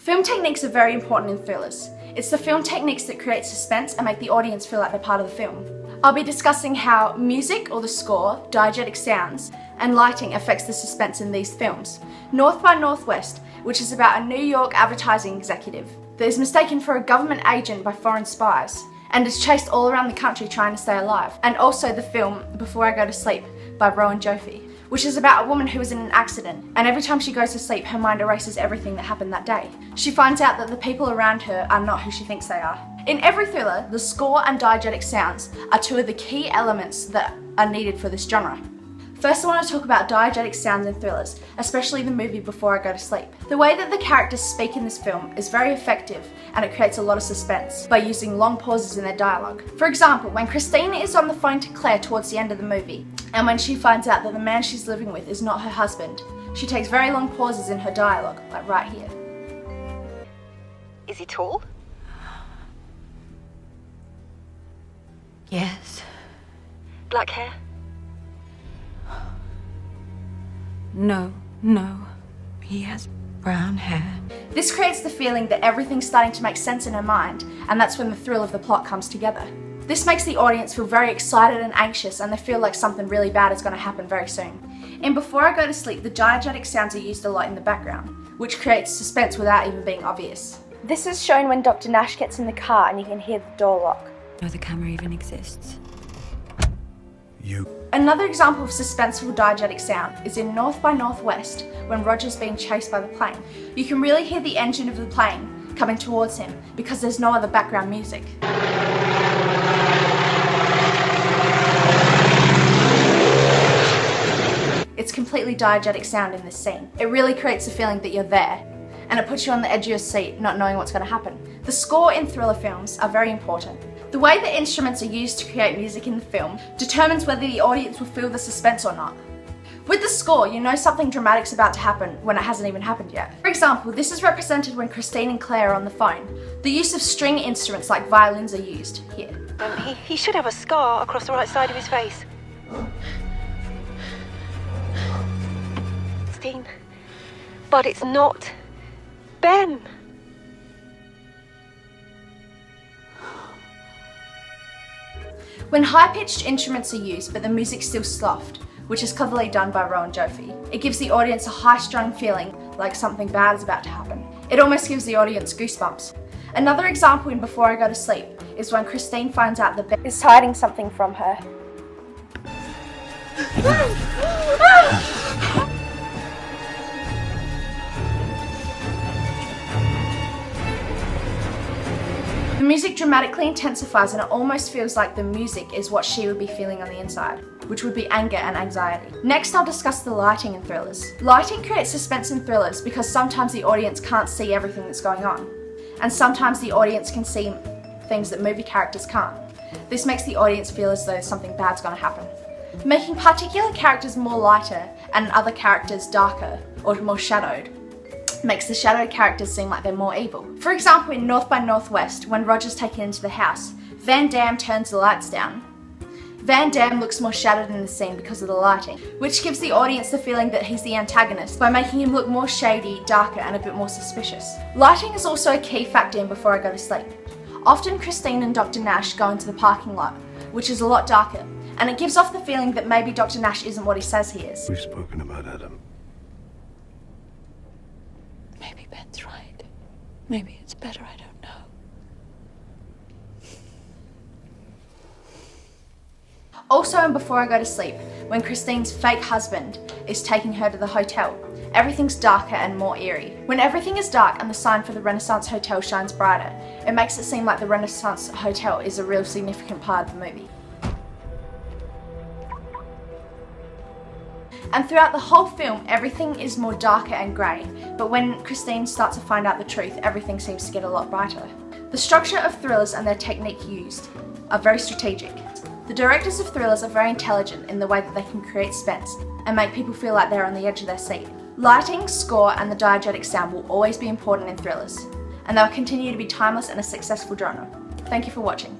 Film techniques are very important in thrillers. It's the film techniques that create suspense and make the audience feel like they're part of the film. I'll be discussing how music or the score, diegetic sounds, and lighting affects the suspense in these films. North by Northwest, which is about a New York advertising executive that is mistaken for a government agent by foreign spies and is chased all around the country trying to stay alive. And also the film Before I Go to Sleep by Rowan Joffe, which is about a woman who was in an accident, and every time she goes to sleep, her mind erases everything that happened that day. She finds out that the people around her are not who she thinks they are. In every thriller, the score and diegetic sounds are two of the key elements that are needed for this genre. First, I want to talk about diegetic sounds in thrillers, especially the movie Before I Go to Sleep. The way that the characters speak in this film is very effective, and it creates a lot of suspense by using long pauses in their dialogue. For example, when Christine is on the phone to Claire towards the end of the movie, and when she finds out that the man she's living with is not her husband, she takes very long pauses in her dialogue, like right here. Is he tall? Yes. Black hair? No. He has brown hair. This creates the feeling that everything's starting to make sense in her mind, and that's when the thrill of the plot comes together. This makes the audience feel very excited and anxious, and they feel like something really bad is going to happen very soon. In Before I Go to Sleep, the diegetic sounds are used a lot in the background, which creates suspense without even being obvious. This is shown when Dr. Nash gets in the car and you can hear the door lock. No, the camera even exists. Another example of suspenseful diegetic sound is in North by Northwest, when Roger's being chased by the plane. You can really hear the engine of the plane coming towards him because there's no other background music. It's completely diegetic sound in this scene. It really creates a feeling that you're there, and it puts you on the edge of your seat not knowing what's going to happen. The score in thriller films are very important. The way the instruments are used to create music in the film determines whether the audience will feel the suspense or not. With the score, you know something dramatic's about to happen when it hasn't even happened yet. For example, this is represented when Christine and Claire are on the phone. The use of string instruments like violins are used here. He should have a scar across the right side of his face. Christine. But it's not Ben. When high-pitched instruments are used but the music's still soft, which is cleverly done by Rowan Joffe, it gives the audience a high-strung feeling like something bad is about to happen. It almost gives the audience goosebumps. Another example in Before I Go to Sleep is when Christine finds out that Ben is hiding something from her. The music dramatically intensifies, and it almost feels like the music is what she would be feeling on the inside, which would be anger and anxiety. Next, I'll discuss the lighting in thrillers. Lighting creates suspense in thrillers because sometimes the audience can't see everything that's going on, and sometimes the audience can see things that movie characters can't. This makes the audience feel as though something bad's going to happen. Making particular characters more lighter and other characters darker or more shadowed makes the shadowed characters seem like they're more evil. For example, in North by Northwest, when Roger's taken into the house, Van Damme turns the lights down. Van Damme looks more shadowed in the scene because of the lighting, which gives the audience the feeling that he's the antagonist by making him look more shady, darker, and a bit more suspicious. Lighting is also a key factor in Before I Go to Sleep. Often Christine and Dr. Nash go into the parking lot, which is a lot darker, and it gives off the feeling that maybe Dr. Nash isn't what he says he is. We've spoken about Adam. Maybe Ben's right. Maybe it's better I don't know. Also in Before I Go to Sleep, when Christine's fake husband is taking her to the hotel, everything's darker and more eerie. When everything is dark and the sign for the Renaissance Hotel shines brighter, it makes it seem like the Renaissance Hotel is a real significant part of the movie. And throughout the whole film, everything is more darker and grey, but when Christine starts to find out the truth, everything seems to get a lot brighter. The structure of thrillers and their technique used are very strategic. The directors of thrillers are very intelligent in the way that they can create suspense and make people feel like they're on the edge of their seat. Lighting, score, and the diegetic sound will always be important in thrillers, and they'll continue to be timeless and a successful genre. Thank you for watching.